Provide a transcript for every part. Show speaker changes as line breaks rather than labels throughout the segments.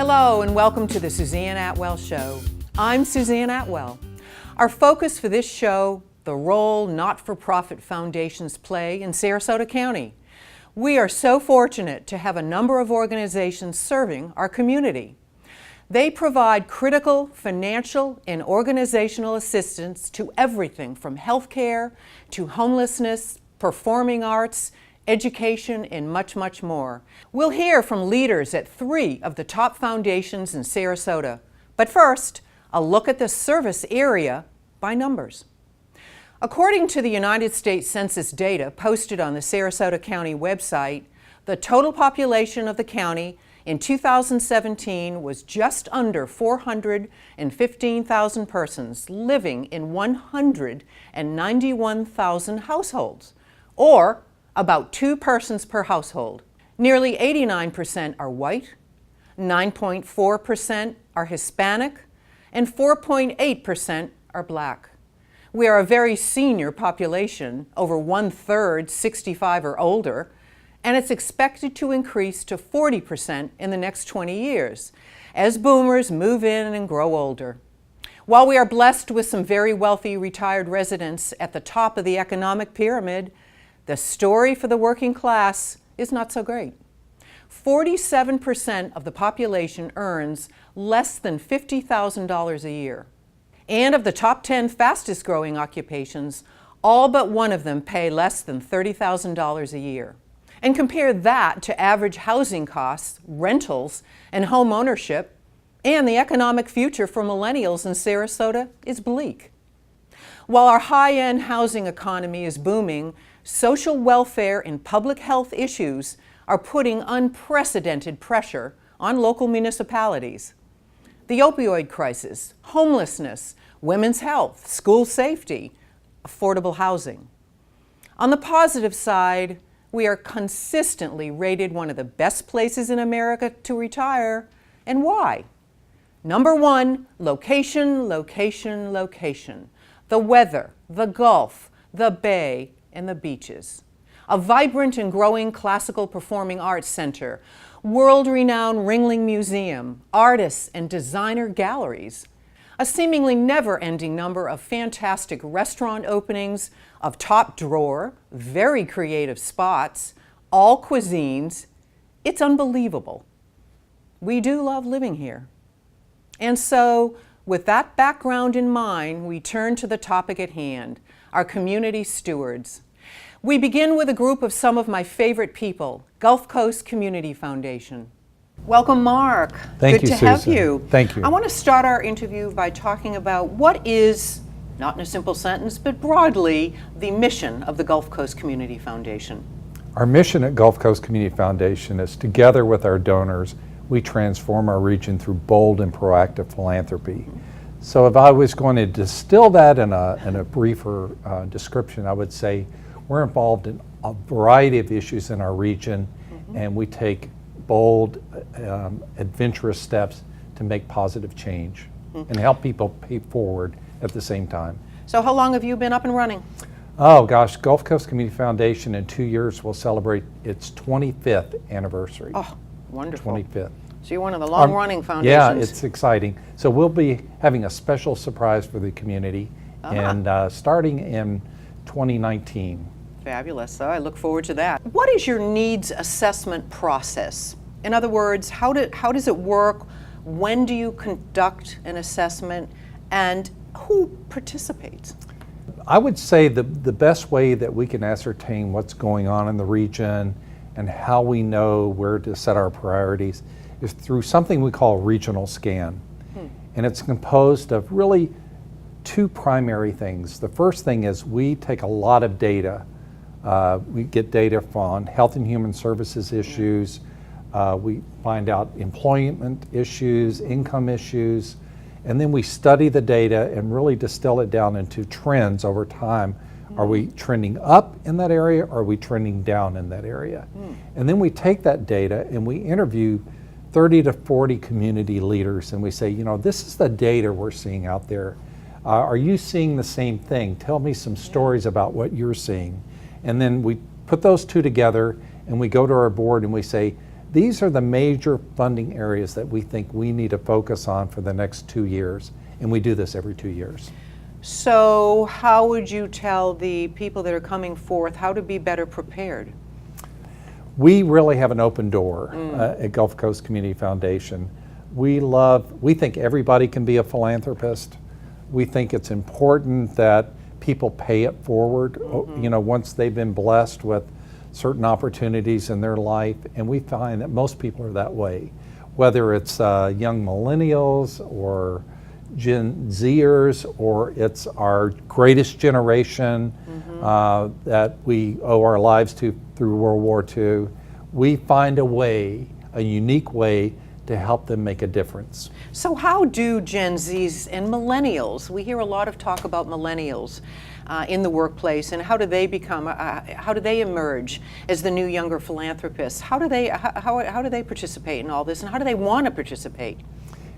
Hello and welcome to the Suzanne Atwell Show. I'm Suzanne Atwell. Our focus for this show, the role not-for-profit foundations play in Sarasota County. We are so fortunate to have a number of organizations serving our community. They provide critical financial and organizational assistance to everything from healthcare to homelessness, performing arts, education, and much, much more. We'll hear from leaders at 3 of the top foundations in Sarasota. But first, a look at the service area by numbers. According to the United States Census data posted on the Sarasota County website, the total population of the county in 2017 was just under 415,000 persons living in 191,000 households, or about 2 persons per household. Nearly 89% are white, 9.4% are Hispanic, and 4.8% are black. We are a very senior population, over 1/3 65 or older, and it's expected to increase to 40% in the next 20 years as boomers move in and grow older. While we are blessed with some very wealthy retired residents at the top of the economic pyramid, the story for the working class is not so great. 47% of the population earns less than $50,000 a year. And of the top 10 fastest growing occupations, all but one of them pay less than $30,000 a year. And compare that to average housing costs, rentals, and home ownership, and the economic future for millennials in Sarasota is bleak. While our high-end housing economy is booming, social welfare and public health issues are putting unprecedented pressure on local municipalities. The opioid crisis, homelessness, women's health, school safety, affordable housing. On the positive side, we are consistently rated one of the best places in America to retire. And why? Number 1, location, location, location. The weather, the Gulf, the Bay, and the beaches. A vibrant and growing classical performing arts center, world-renowned Ringling Museum, artists and designer galleries, a seemingly never-ending number of fantastic restaurant openings of top-drawer, very creative spots, all cuisines. It's unbelievable. We do love living here. And so, with that background in mind, we turn to the topic at hand, our community stewards. We begin with a group of some of my favorite people, Gulf Coast Community Foundation. Welcome, Mark.
Thank you,
Good to
Susan.
have you.
Thank you.
I want to start our interview by talking about what is, not in a simple sentence, but broadly, the mission of the Gulf Coast Community Foundation.
Our mission at Gulf Coast Community Foundation is, together with our donors, we transform our region through bold and proactive philanthropy. So if I was going to distill that in a briefer description, I would say we're involved in a variety of issues in our region, and we take bold, adventurous steps to make positive change and help people pay forward at the same time.
So how long have you been up and running?
Oh gosh, Gulf Coast Community Foundation in 2 years will celebrate its 25th anniversary.
Oh, wonderful.
25th.
So you're one of the long-running foundations.
Yeah, it's exciting. So we'll be having a special surprise for the community, and starting in 2019.
Fabulous. So I look forward to that. What is your needs assessment process? In other words, how does it work? When do you conduct an assessment, and who participates?
I would say the best way that we can ascertain what's going on in the region and how we know where to set our priorities is through something we call a regional scan. And it's composed of really 2 primary things. The first thing is we take a lot of data. We get data on health and human services issues. We find out employment issues, income issues, and then we study the data and really distill it down into trends over time. Are we trending up in that area, or are we trending down in that area? And then we take that data and we interview 30 to 40 community leaders, and we say, you know, this is the data we're seeing out there. Are you seeing the same thing? Tell me some stories about what you're seeing. And then we put those 2 together and we go to our board and we say, These are the major funding areas that we think we need to focus on for the next 2 years, and we do this every 2 years.
So how would you tell the people that are coming forth how to be better prepared?
We really have an open door at Gulf Coast Community Foundation. We think everybody can be a philanthropist. We think it's important that people pay it forward, once they've been blessed with certain opportunities in their life, and we find that most people are that way. Whether it's young millennials or Gen Zers, or it's our greatest generation that we owe our lives to through World War II, we find a unique way to help them make a difference.
So how do Gen Zs and millennials, we hear a lot of talk about millennials in the workplace, and how do they become, how do they emerge as the new younger philanthropists? How do they participate in all this, and how do they want to participate?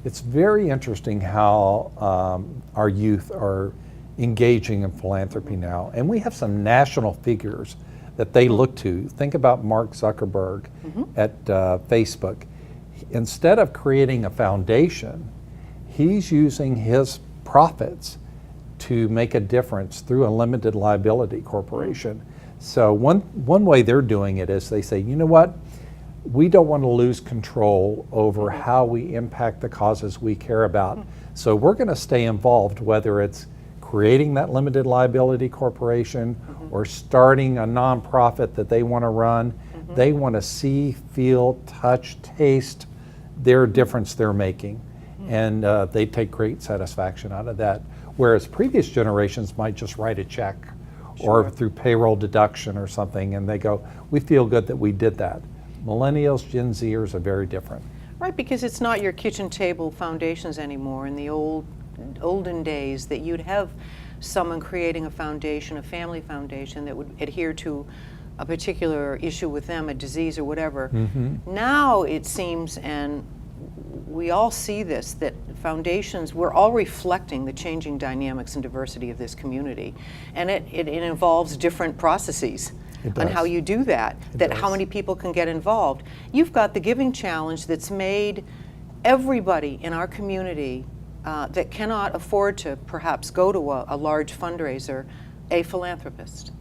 It's very interesting how our youth are engaging in philanthropy now, and we have some national figures that they look to. Think about Mark Zuckerberg at Facebook. Instead of creating a foundation, he's using his profits to make a difference through a limited liability corporation. So one way they're doing it is they say, you know what? We don't want to lose control over how we impact the causes we care about. So we're going to stay involved, whether it's creating that limited liability corporation or starting a nonprofit that they want to run. They want to see, feel, touch, taste their difference they're making. And they take great satisfaction out of that. Whereas previous generations might just write a check or through payroll deduction or something, and they go, we feel good that we did that. Millennials, Gen Zers are very different.
Right, because it's not your kitchen table foundations anymore. In the olden days, that you'd have someone creating a foundation, a family foundation that would adhere to a particular issue with them, a disease or whatever. Now it seems, and we all see this, that foundations, we're all reflecting the changing dynamics and diversity of this community. And it involves different processes on how you do that, how many people can get involved. You've got the Giving Challenge that's made everybody in our community that cannot afford to perhaps go to a large fundraiser, a philanthropist.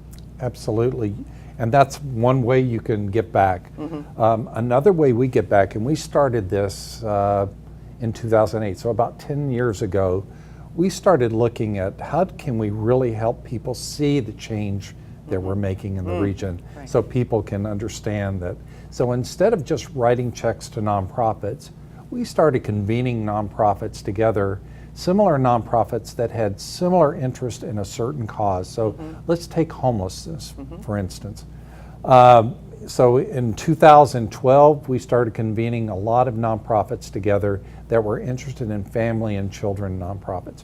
Absolutely. And that's one way you can give back. Another way we give back, and we started this in 2008, so about 10 years ago, we started looking at how can we really help people see the change that we're making in the region, so people can understand that. So instead of just writing checks to nonprofits, we started convening nonprofits together, similar nonprofits that had similar interest in a certain cause. So let's take homelessness, for instance. So in 2012, we started convening a lot of nonprofits together that were interested in family and children nonprofits,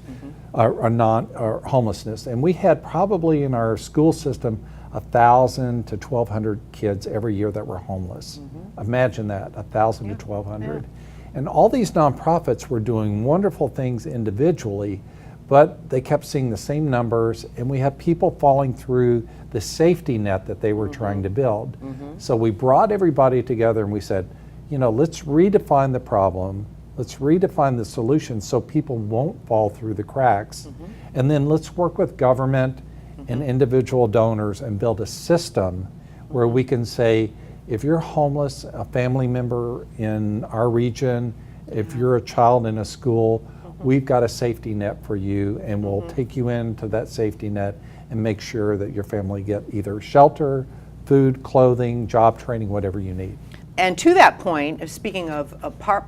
or homelessness. And we had probably in our school system 1,000 to 1,200 kids every year that were homeless. Imagine that, 1,000 to 1,200. And all these nonprofits were doing wonderful things individually, but they kept seeing the same numbers, and we had people falling through the safety net that they were trying to build. So we brought everybody together and we said, let's redefine the problem, let's redefine the solution so people won't fall through the cracks, and then let's work with government and individual donors and build a system where we can say, if you're homeless, a family member in our region, if you're a child in a school, we've got a safety net for you, and we'll take you into that safety net and make sure that your family get either shelter, food, clothing, job training, whatever you need.
And to that point, speaking of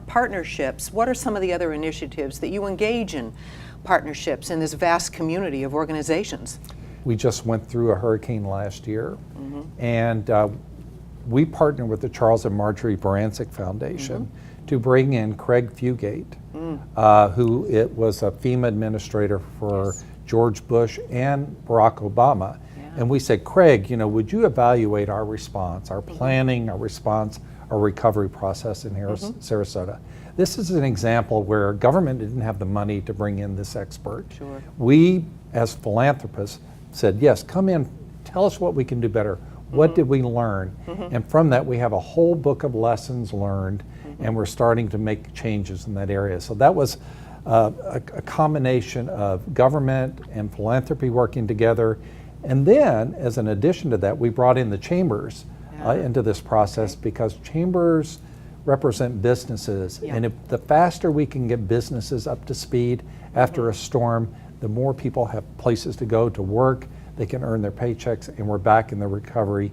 partnerships, what are some of the other initiatives that you engage in partnerships in this vast community of organizations?
We just went through a hurricane last year, and we partnered with the Charles and Marjorie Barancik Foundation to bring in Craig Fugate, who was a FEMA administrator for George Bush and Barack Obama. And we said, Craig, would you evaluate our response, our planning, our response, our recovery process in here, Sarasota? This is an example where government didn't have the money to bring in this expert. We, as philanthropists, said, yes, come in, tell us what we can do better. What did we learn? And from that, we have a whole book of lessons learned, and we're starting to make changes in that area. So that was a combination of government and philanthropy working together. And then, as an addition to that, we brought in the chambers into this process because chambers represent businesses. And if the faster we can get businesses up to speed after a storm, the more people have places to go to work, they can earn their paychecks, and we're back in the recovery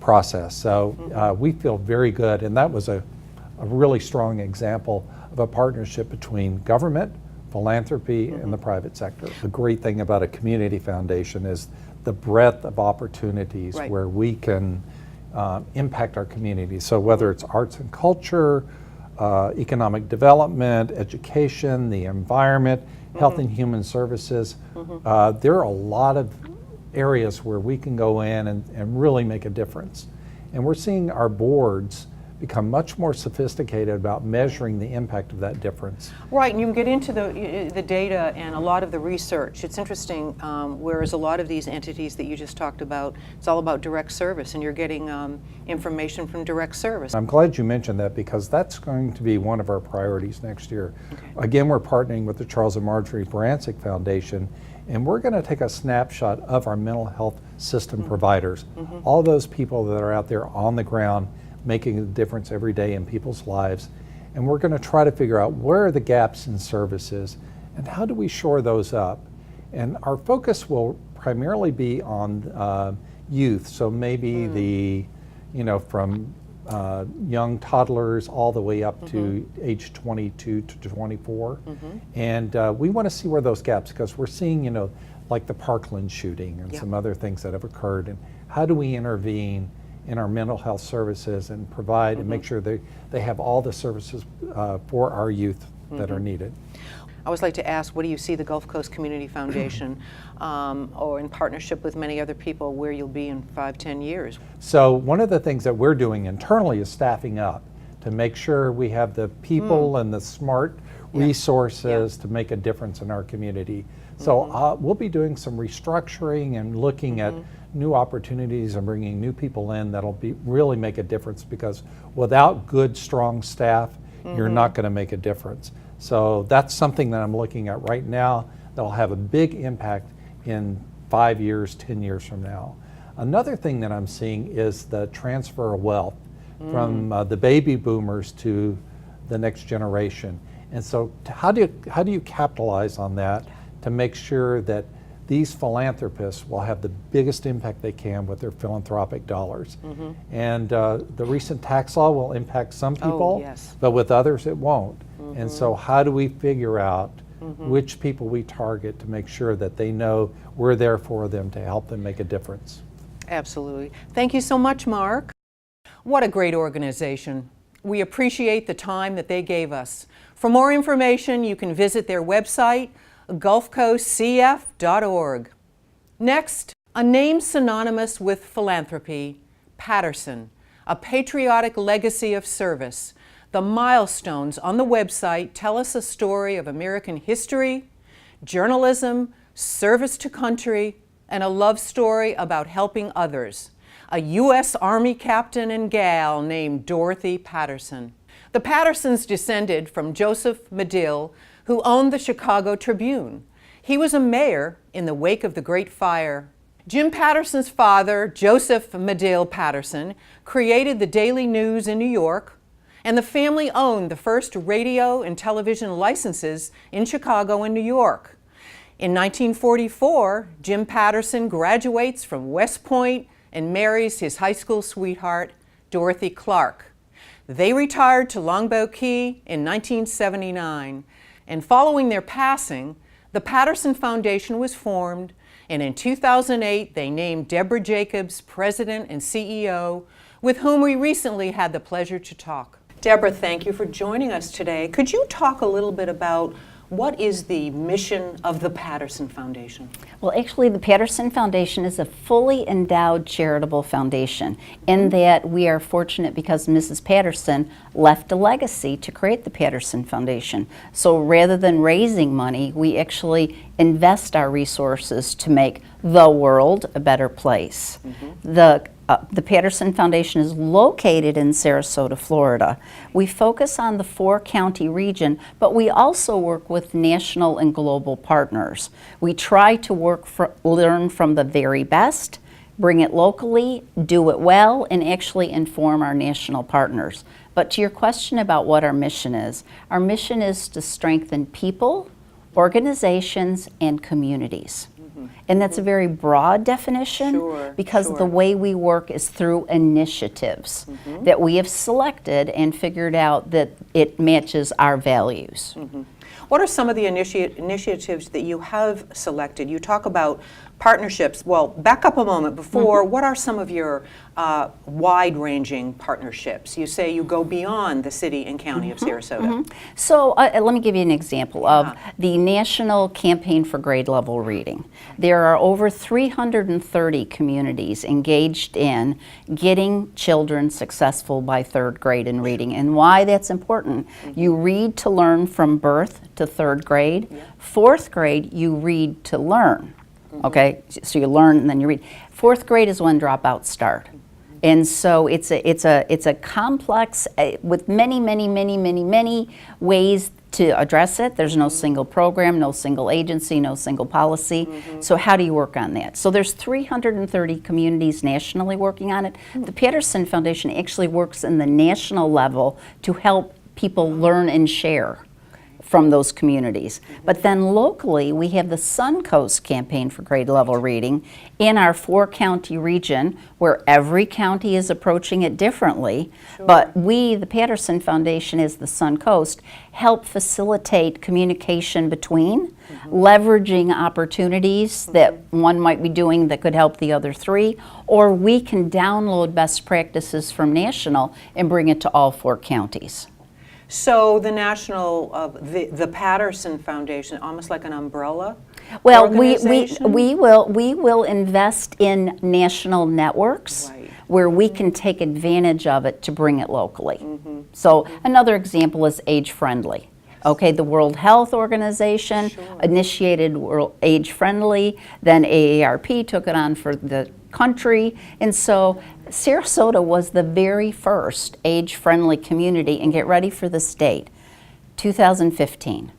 process. So we feel very good, and that was a really strong example of a partnership between government, philanthropy, and the private sector. The great thing about a community foundation is the breadth of opportunities where we can impact our community. So whether it's arts and culture, economic development, education, the environment, health and human services, there are a lot of areas where we can go in and really make a difference. And we're seeing our boards become much more sophisticated about measuring the impact of that difference.
Right, and you can get into the data and a lot of the research. It's interesting, whereas a lot of these entities that you just talked about, it's all about direct service, and you're getting information from direct service.
I'm glad you mentioned that because that's going to be one of our priorities next year. Again, we're partnering with the Charles and Marjorie Barancik Foundation, and we're going to take a snapshot of our mental health system providers, all those people that are out there on the ground making a difference every day in people's lives. And we're going to try to figure out where are the gaps in services and how do we shore those up. And our focus will primarily be on youth, so maybe from young toddlers all the way up to age 22 to 24. And we want to see where those gaps, because we're seeing, like the Parkland shooting and some other things that have occurred, and how do we intervene in our mental health services and provide and make sure they have all the services for our youth that are needed.
I always like to ask, what do you see the Gulf Coast Community Foundation, or in partnership with many other people, where you'll be in 5-10 years?
So one of the things that we're doing internally is staffing up to make sure we have the people and the smart resources to make a difference in our community. So we'll be doing some restructuring and looking at new opportunities and bringing new people in that'll really make a difference, because without good, strong staff, you're not going to make a difference. So that's something that I'm looking at right now that'll have a big impact in 5 years, 10 years from now. Another thing that I'm seeing is the transfer of wealth from the baby boomers to the next generation. And so how do you capitalize on that to make sure that these philanthropists will have the biggest impact they can with their philanthropic dollars? And the recent tax law will impact some people, but with others it won't. And so how do we figure out which people we target to make sure that they know we're there for them to help them make a difference?
Absolutely. Thank you so much, Mark. What a great organization. We appreciate the time that they gave us. For more information, you can visit their website, gulfcoastcf.org. Next, a name synonymous with philanthropy, Patterson, a patriotic legacy of service. The milestones on the website tell us a story of American history, journalism, service to country, and a love story about helping others. A U.S. Army captain and gal named Dorothy Patterson. The Pattersons descended from Joseph Medill, who owned the Chicago Tribune. He was a mayor in the wake of the Great Fire. Jim Patterson's father, Joseph Medill Patterson, created the Daily News in New York, and the family owned the first radio and television licenses in Chicago and New York. In 1944, Jim Patterson graduates from West Point and marries his high school sweetheart, Dorothy Clark. They retired to Longboat Key in 1979, and following their passing, the Patterson Foundation was formed, and in 2008 they named Deborah Jacobs president and CEO, with whom we recently had the pleasure to talk. Deborah, thank you for joining us today. Could you talk a little bit about what is the mission of the Patterson Foundation?
Well, actually, the Patterson Foundation is a fully endowed charitable foundation in that we are fortunate because Mrs. Patterson left a legacy to create the Patterson Foundation. So rather than raising money, we actually invest our resources to make the world a better place. The The Patterson Foundation is located in Sarasota, Florida. We focus on the 4-county region, but we also work with national and global partners. We try to learn from the very best, bring it locally, do it well, and actually inform our national partners. But to your question about what our mission is to strengthen people, organizations, and communities. And that's a very broad definition because the way we work is through initiatives that we have selected and figured out that it matches our values.
What are some of the initiatives that you have selected? You talk about partnerships. Well, back up a moment before. What are some of your wide-ranging partnerships? You say you go beyond the city and county of Sarasota.
So let me give you an example of the National Campaign for Grade Level Reading. There are over 330 communities engaged in getting children successful by 3rd grade in reading. And why that's important, you read to learn from birth to 3rd grade. 4th grade, you read to learn. Okay, so you learn and then you read. 4th grade is when dropouts start. And so it's a complex with many ways to address it. There's no single program, no single agency, no single policy. So how do you work on that? So there's 330 communities nationally working on it. The Patterson Foundation actually works in the national level to help people learn and share from those communities. But then locally, we have the Suncoast Campaign for Grade Level Reading in our 4-county region, where every county is approaching it differently. But we, the Patterson Foundation, as the Suncoast, help facilitate communication between, leveraging opportunities that one might be doing that could help the other 3, or we can download best practices from national and bring it to all 4 counties.
So the the Patterson Foundation, almost like an umbrella
Well,
organization?
we will invest in national networks where we can take advantage of it to bring it locally. So another example is Age Friendly. Okay, the World Health Organization initiated Age Friendly, then AARP took it on for the country, and so Sarasota was the very first age-friendly community, and get ready for this date, 2015.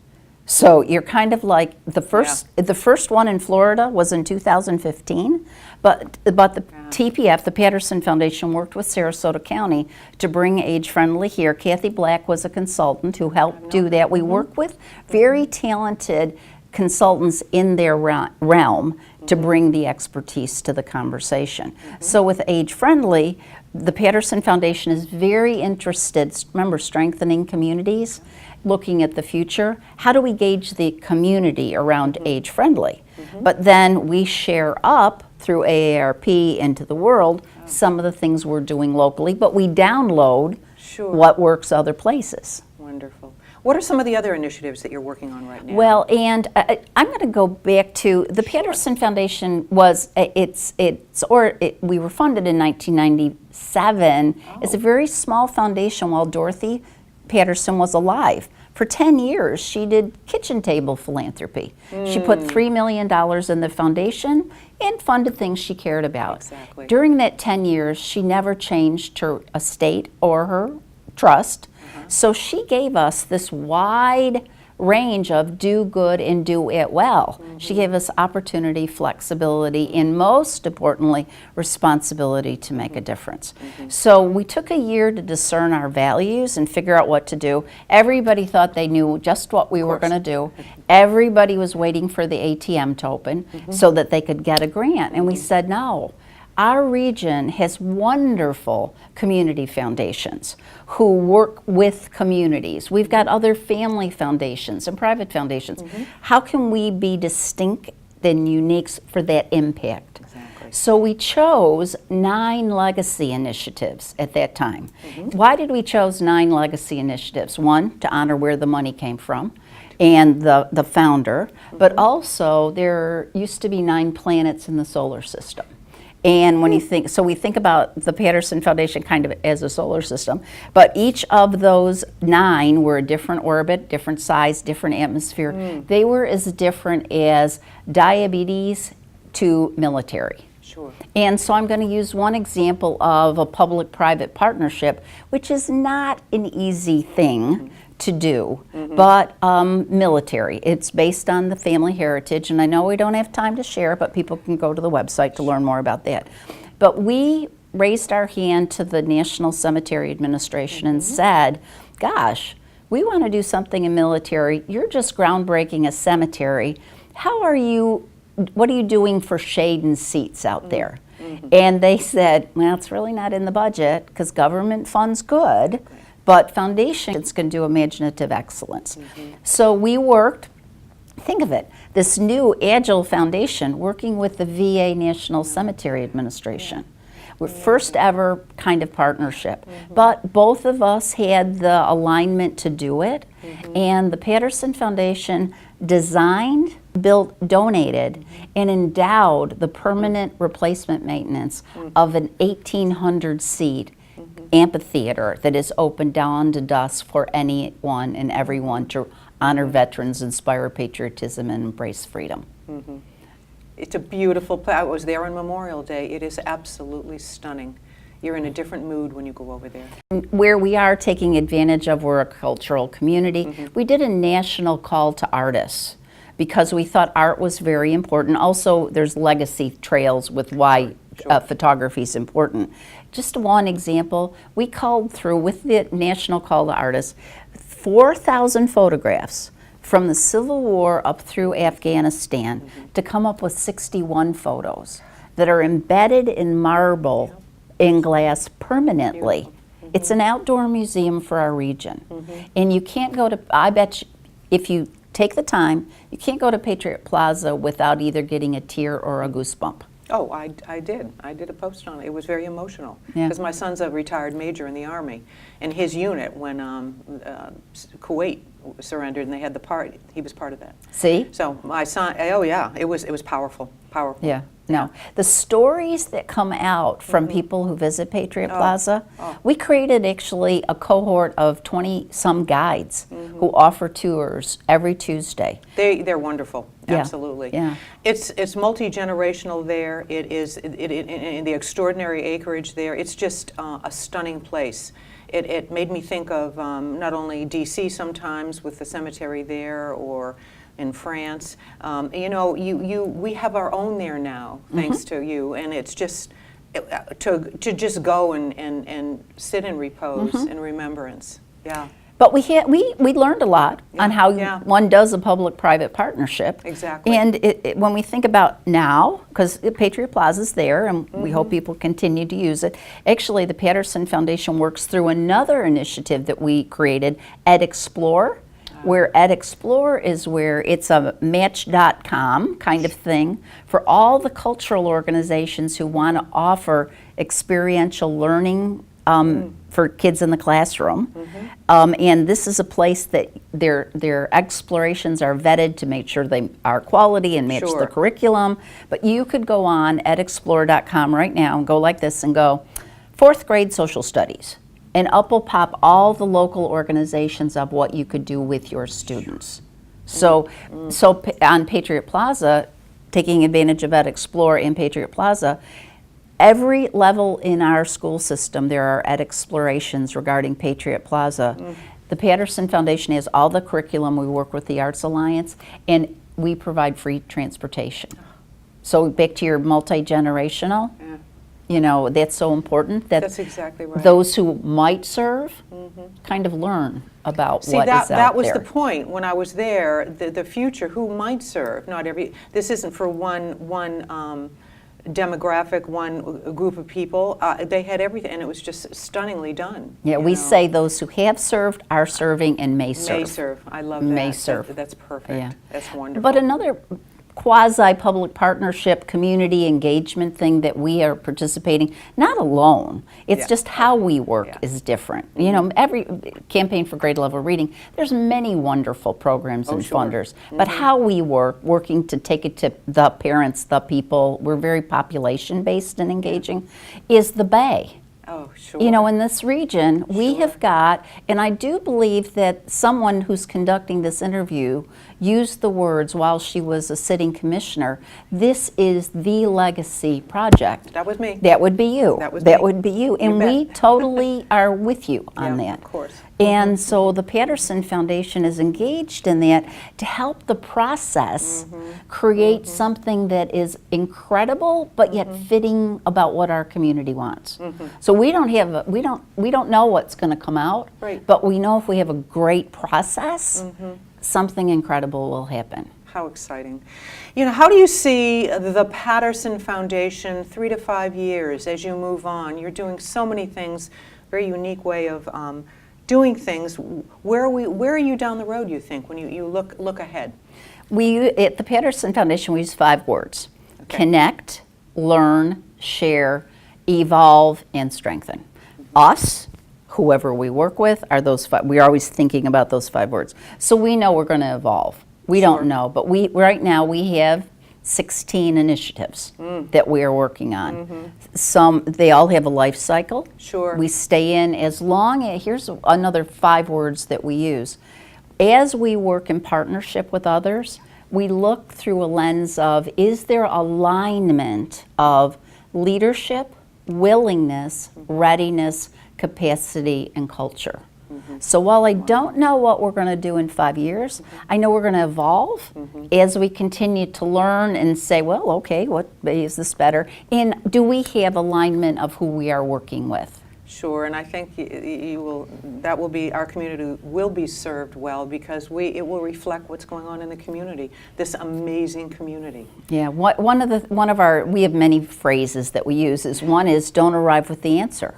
So you're kind of like the first one in Florida was in 2015, but the TPF, the Patterson Foundation, worked with Sarasota County to bring Age Friendly here. Kathy Black was a consultant who helped do that. We work with very talented consultants in their realm to bring the expertise to the conversation. So with Age Friendly, the Patterson Foundation is very interested, remember, strengthening communities, looking at the future. How do we gauge the community around Age Friendly? But then we share up through AARP into the world some of the things we're doing locally, but we download what works other places.
Wonderful. What are some of the other initiatives that you're working on right now?
Well, and I'm going to go back to the Patterson Foundation. Was we were funded in 1997. It's a very small foundation while Dorothy Patterson was alive. For 10 years, she did kitchen table philanthropy. She put $3 million in the foundation and funded things she cared about. During that 10 years, she never changed her estate or her trust. So she gave us this wide range of do good and do it well. She gave us opportunity, flexibility, and most importantly, responsibility to make a difference. So we took a year to discern our values and figure out what to do. Everybody thought they knew just what we were going to do. Everybody was waiting for the ATM to open so that they could get a grant. And we said, no. Our region has wonderful community foundations who work with communities. We've got other family foundations and private foundations. How can we be distinct and unique for that impact? So we chose 9 legacy initiatives at that time. Why did we choose 9 legacy initiatives? 1, to honor where the money came from and the founder, but also there used to be 9 planets in the solar system. And when you think, so we think about the Patterson Foundation kind of as a solar system, but each of those 9 were a different orbit, different size, different atmosphere. They were as different as diabetes to military.
Sure.
And so I'm going to use one example of a public-private partnership, which is not an easy thing to do, but military. It's based on the family heritage, and I know we don't have time to share, but people can go to the website to learn more about that. But we raised our hand to the National Cemetery Administration and said, gosh, we want to do something in military. You're just groundbreaking a cemetery. What are you doing for shade and seats out there? And they said, well, it's really not in the budget because government funds good, but foundations can do imaginative excellence. So we worked, think of it, this new agile foundation working with the VA National Cemetery Administration. We're first ever kind of partnership. But both of us had the alignment to do it, and the Patterson Foundation designed, built, donated, and endowed the permanent replacement maintenance of an 1,800 seat amphitheater that is open dawn to dusk for anyone and everyone to honor veterans, inspire patriotism, and embrace freedom.
It's a beautiful place. I was there on Memorial Day. It is absolutely stunning. You're in a different mood when you go over there.
Where we are taking advantage of, we're a cultural community. We did a national call to artists because we thought art was very important. Also, there's legacy trails with why photography is important. Just one example, we called through with the national call to artists, 4,000 photographs from the Civil War up through Afghanistan to come up with 61 photos that are embedded in marble in glass permanently. It's an outdoor museum for our region. And you can't go to, I bet you, if you take the time, you can't go to Patriot Plaza without either getting a tear or a goosebump.
Oh, I did. I did a post on it. It was very emotional because my son's a retired major in the Army, and his unit, when Kuwait surrendered and they had the party, he was part of that.
See?
So my son, oh yeah, it was powerful, powerful.
Yeah. No, the stories that come out from people who visit Patriot Plaza, we created actually a cohort of 20-some guides who offer tours every Tuesday.
They're wonderful, absolutely.
Yeah.
It's multi-generational there. It is in the extraordinary acreage there. It's just a stunning place. It made me think of not only D.C. sometimes with the cemetery there, or in France. You know, we have our own there now, thanks to you, and it's just to just go and sit in repose and remembrance. Yeah.
But we learned a lot on how one does a public-private partnership.
Exactly.
And when we think about now, because Patriot Plaza is there, and we hope people continue to use it. Actually, the Patterson Foundation works through another initiative that we created, EdExplore, where EdExplore is where it's a Match.com kind of thing for all the cultural organizations who want to offer experiential learning for kids in the classroom. And this is a place that their explorations are vetted to make sure they are quality and match the curriculum. But you could go on edexplore.com right now and go like this and go, 4th grade social studies. And up will pop all the local organizations of what you could do with your students. So on Patriot Plaza, taking advantage of EdExplore and Patriot Plaza, every level in our school system, there are EdExplorations regarding Patriot Plaza. The Patterson Foundation has all the curriculum. We work with the Arts Alliance, and we provide free transportation. So back to your multi-generational, you know, that's so important that
that's exactly right.
Those who might serve kind of learn about what is out there.
That was the point when I was there, the future, who might serve. Not every, this isn't for one demographic, one group of people. They had everything, and it was just stunningly done.
Yeah, we say those who have served, are serving, and may serve.
May serve. I love that.
May serve.
That's perfect.
Yeah.
That's wonderful.
But another quasi-public partnership, community engagement thing that we are participating, not alone. It's just how we work is different. You know, every campaign for grade level reading, there's many wonderful programs and funders. But how we work, working to take it to the parents, the people, we're very population-based and engaging, is the Bay.
Oh, sure.
You know, in this region, we have got, and I do believe that someone who's conducting this interview used the words while she was a sitting commissioner, this is the legacy project.
That was me.
That would be you.
That was
That
me.
would be you. And
bet.
we totally are with you on
Yeah,
that.
of course.
And so the Patterson Foundation is engaged in that to help the process create something that is incredible but yet fitting about what our community wants. So we don't have we don't know what's going to come out,
Right.
but we know if we have a great process, something incredible will happen.
How exciting. You know, how do you see the Patterson Foundation 3 to 5 years as you move on? You're doing so many things, very unique way of doing things. Where are you down the road, you think, when you look ahead?
We, at the Patterson Foundation, we use 5 words.
Okay.
Connect, learn, share, evolve, and strengthen. Us, whoever we work with, are those 5. We're always thinking about those 5 words. So we know we're going to evolve. We
Sure.
don't know, but right now we have 16 initiatives that we are working on. They all have a life cycle.
Sure.
We stay in as long as, here's another 5 words that we use. As we work in partnership with others, we look through a lens of, is there alignment of leadership, willingness, readiness, capacity, and culture? So while I don't know what we're going to do in 5 years, I know we're going to evolve as we continue to learn and say, well, okay, what is this better? And do we have alignment of who we are working with?
Sure, and I think you will. That will be, our community will be served well because it will reflect what's going on in the community. This amazing community.
Yeah, we have many phrases that we use. One is don't arrive with the answer.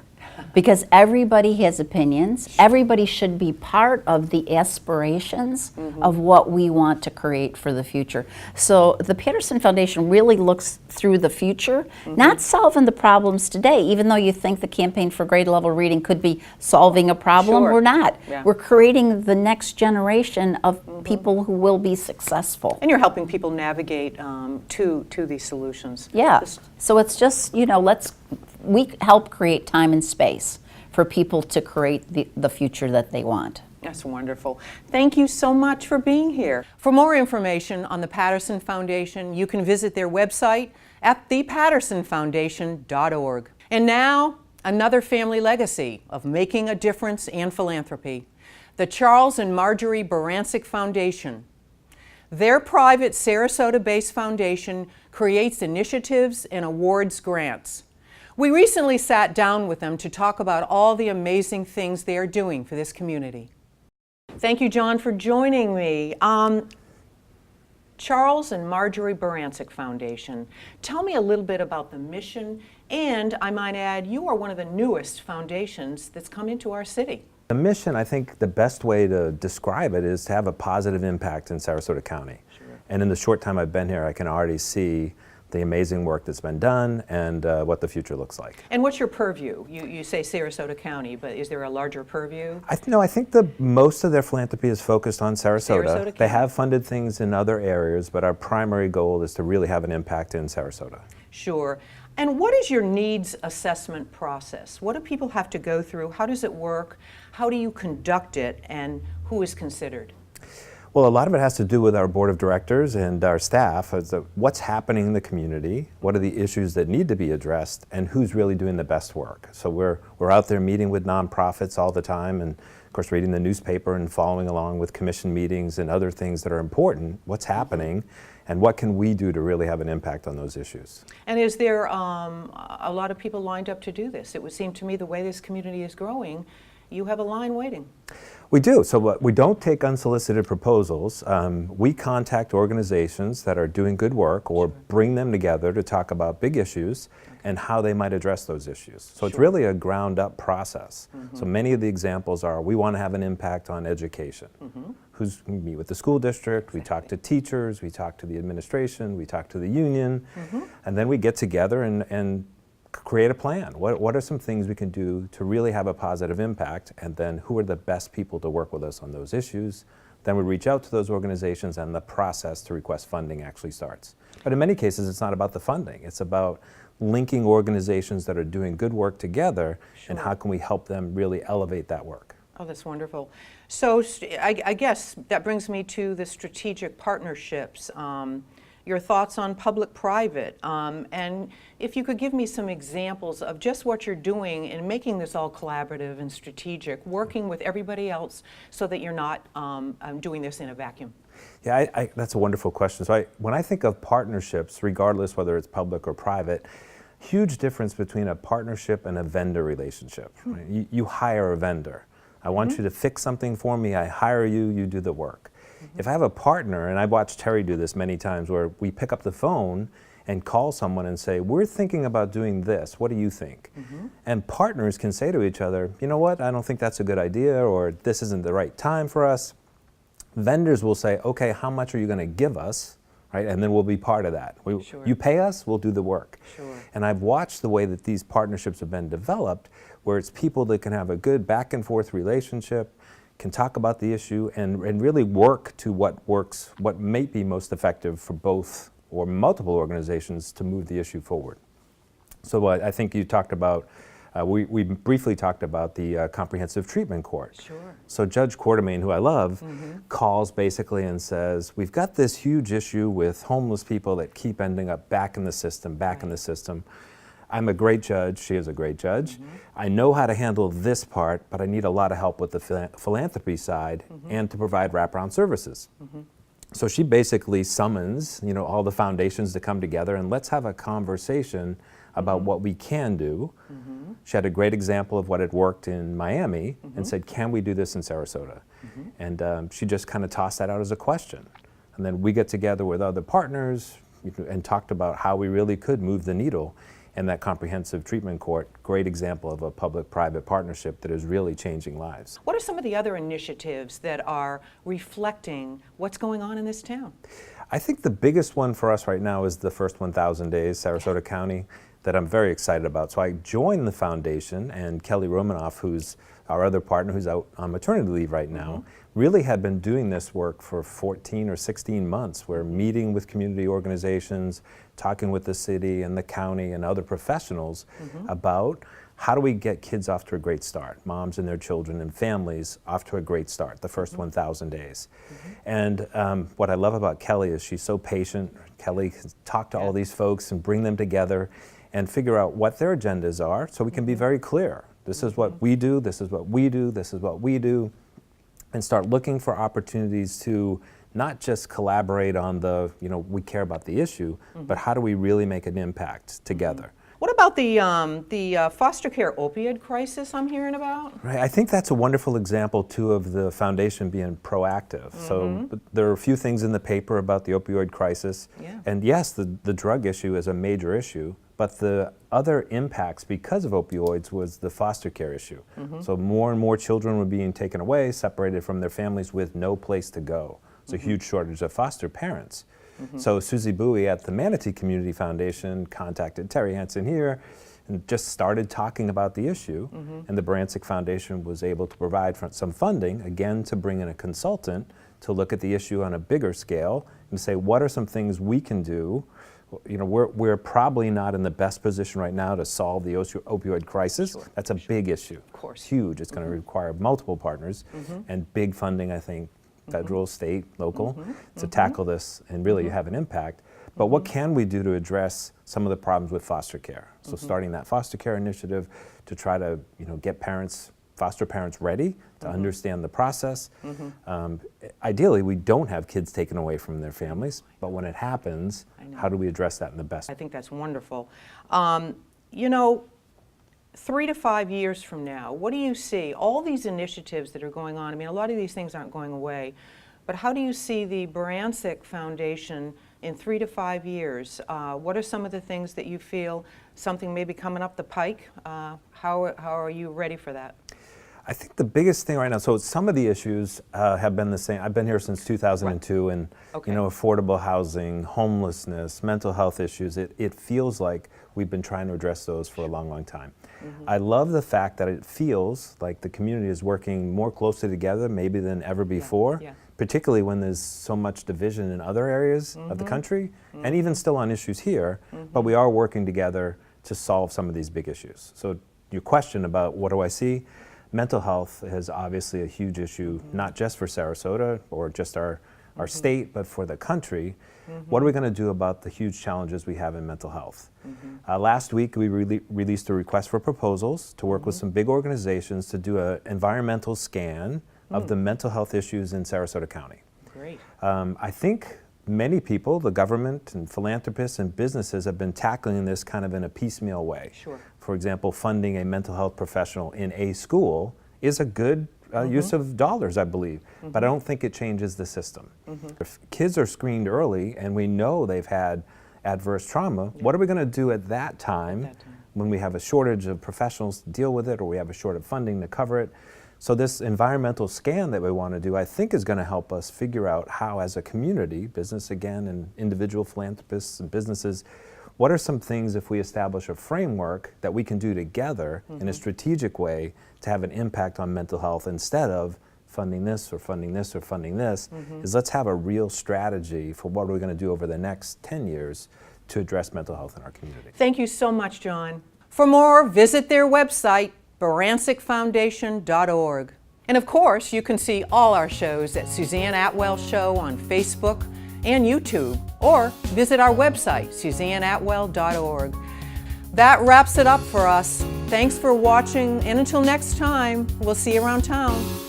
Because everybody has opinions. Everybody should be part of the aspirations of what we want to create for the future. So the Patterson Foundation really looks through the future, not solving the problems today. Even though you think the Campaign for Grade Level Reading could be solving a problem,
Sure.
we're not.
Yeah.
We're creating the next generation of people who will be successful.
And you're helping people navigate to these solutions.
Yeah. So it's just, we help create time and space for people to create the future that they want.
That's wonderful. Thank you so much for being here. For more information on the Patterson Foundation, you can visit their website at thepattersonfoundation.org. And now, another family legacy of making a difference and philanthropy, the Charles and Marjorie Barancic Foundation. Their private Sarasota-based foundation creates initiatives and awards grants. We recently sat down with them to talk about all the amazing things they are doing for this community. Thank you, John, for joining me. Charles and Marjorie Barancic Foundation. Tell me a little bit about the mission, and I might add, you are one of the newest foundations that's come into our city.
The mission, I think the best way to describe it is to have a positive impact in Sarasota County. Sure. And in the short time I've been here, I can already see the amazing work that's been done and what the future looks like.
And what's your purview? You say Sarasota County, but is there a larger purview?
I think most of their philanthropy is focused on Sarasota.
Sarasota County.
They have funded things in other areas, but our primary goal is to really have an impact in Sarasota.
Sure. And what is your needs assessment process? What do people have to go through? How does it work? How do you conduct it? And who is considered?
Well, a lot of it has to do with our board of directors and our staff as to what's happening in the community, what are the issues that need to be addressed, and who's really doing the best work. So we're out there meeting with nonprofits all the time, and of course reading the newspaper and following along with commission meetings and other things that are important, what's happening, and what can we do to really have an impact on those issues.
And is there a lot of people lined up to do this? It would seem to me the way this community is growing, you have a line waiting.
We do. So we don't take unsolicited proposals. We contact organizations that are doing good work or bring them together to talk about big issues and how they might address those issues. So it's really a ground-up process. So many of the examples are, we want to have an impact on education. We meet with the school district, we talk to teachers, we talk to the administration, we talk to the union, and then we get together and create a plan. What are some things we can do to really have a positive impact, and then who are the best people to work with us on those issues? Then we reach out to those organizations and the process to request funding actually starts. But in many cases it's not about the funding, it's about linking organizations that are doing good work together and how can we help them really elevate that work.
Oh, that's wonderful. So I guess that brings me to the strategic partnerships. Your thoughts on public-private, and if you could give me some examples of just what you're doing in making this all collaborative and strategic, working with everybody else so that you're not doing this in a vacuum.
Yeah, that's a wonderful question. So when I think of partnerships, regardless whether it's public or private, huge difference between a partnership and a vendor relationship. Right? You hire a vendor. I want you to fix something for me, I hire you, you do the work. If I have a partner, and I've watched Terry do this many times, where we pick up the phone and call someone and say, we're thinking about doing this, what do you think? And partners can say to each other, you know what, I don't think that's a good idea, or this isn't the right time for us. Vendors will say, okay, how much are you going to give us? Right? And then we'll be part of that.
Sure.
You pay us, we'll do the work.
Sure.
And I've watched the way that these partnerships have been developed, where it's people that can have a good back and forth relationship, can talk about the issue, and really work to what works, what may be most effective for both or multiple organizations to move the issue forward. So I think you talked about, we briefly talked about the comprehensive treatment court.
Sure.
So Judge Quartermain, who I love, calls basically and says, we've got this huge issue with homeless people that keep ending up back in the system, back in the system. I'm a great judge, she is a great judge. I know how to handle this part, but I need a lot of help with the philanthropy side and to provide wraparound services. So she basically summons, all the foundations to come together and let's have a conversation about what we can do. She had a great example of what had worked in Miami and said, can we do this in Sarasota? And she just kind of tossed that out as a question. And then we get together with other partners and talked about how we really could move the needle. And that comprehensive treatment court, great example of a public-private partnership that is really changing lives.
What are some of the other initiatives that are reflecting what's going on in this town?
I think the biggest one for us right now is the first 1,000 days, Sarasota County, that I'm very excited about. So I joined the foundation, and Kelly Romanoff, who's our other partner who's out on maternity leave right now, really had been doing this work for 14 or 16 months. We're meeting with community organizations, talking with the city and the county and other professionals about how do we get kids off to a great start, moms and their children and families off to a great start, the first 1,000 days. And what I love about Kelly is she's so patient. Kelly can talk to all these folks and bring them together and figure out what their agendas are so we can be very clear. This is what we do, this is what we do, this is what we do, and start looking for opportunities to not just collaborate on the, we care about the issue, but how do we really make an impact together?
What about the foster care opioid crisis I'm hearing about?
Right, I think that's a wonderful example too of the foundation being proactive. So there are a few things in the paper about the opioid crisis, and yes, the drug issue is a major issue, but the other impacts because of opioids was the foster care issue. So more and more children were being taken away, separated from their families with no place to go. It's a huge shortage of foster parents. So Susie Bowie at the Manatee Community Foundation contacted Terry Hansen here and just started talking about the issue. And the Barancic Foundation was able to provide some funding, again, to bring in a consultant to look at the issue on a bigger scale and say, what are some things we can do? We're probably not in the best position right now to solve the opioid crisis. That's a big issue.
Of course.
Huge. It's going to require multiple partners and big funding, I think, federal, state, local, to tackle this and really have an impact. But what can we do to address some of the problems with foster care? So starting that foster care initiative to try to get foster parents ready to understand the process. Ideally, we don't have kids taken away from their families, but when it happens, how do we address that in the best?
I think that's wonderful. 3 to 5 years from now, what do you see? All these initiatives that are going on, I mean, a lot of these things aren't going away, but how do you see the Barancic Foundation in 3 to 5 years? What are some of the things that you feel something may be coming up the pike? How are you ready for that?
I think the biggest thing right now, so some of the issues have been the same. I've been here since 2002, and affordable housing, homelessness, mental health issues, it feels like we've been trying to address those for a long, long time. I love the fact that it feels like the community is working more closely together maybe than ever before, particularly when there's so much division in other areas of the country, and even still on issues here, but we are working together to solve some of these big issues. So your question about what do I see? mental health is obviously a huge issue, not just for Sarasota or just our state, but for the country. What are we going to do about the huge challenges we have in mental health? Last week, we released a request for proposals to work with some big organizations to do an environmental scan of the mental health issues in Sarasota County.
Great.
I think many people, the government and philanthropists and businesses, have been tackling this kind of in a piecemeal way.
Sure.
For example, funding a mental health professional in a school is a good use of dollars, I believe, but I don't think it changes the system. If kids are screened early and we know they've had adverse trauma, what are we going to do at that time when we have a shortage of professionals to deal with it, or we have a shortage of funding to cover it? So this environmental scan that we want to do, I think, is going to help us figure out how, as a community, business again, and individual philanthropists and businesses, what are some things, if we establish a framework, that we can do together in a strategic way to have an impact on mental health, instead of funding this or funding this or funding this, is let's have a real strategy for what we're going to do over the next 10 years to address mental health in our community.
Thank you so much, John. For more, visit their website, BarancicFoundation.org. And of course, you can see all our shows at Suzanne Atwell Show on Facebook and YouTube, or visit our website, SuzanneAtwell.org. That wraps it up for us. Thanks for watching, and until next time, we'll see you around town.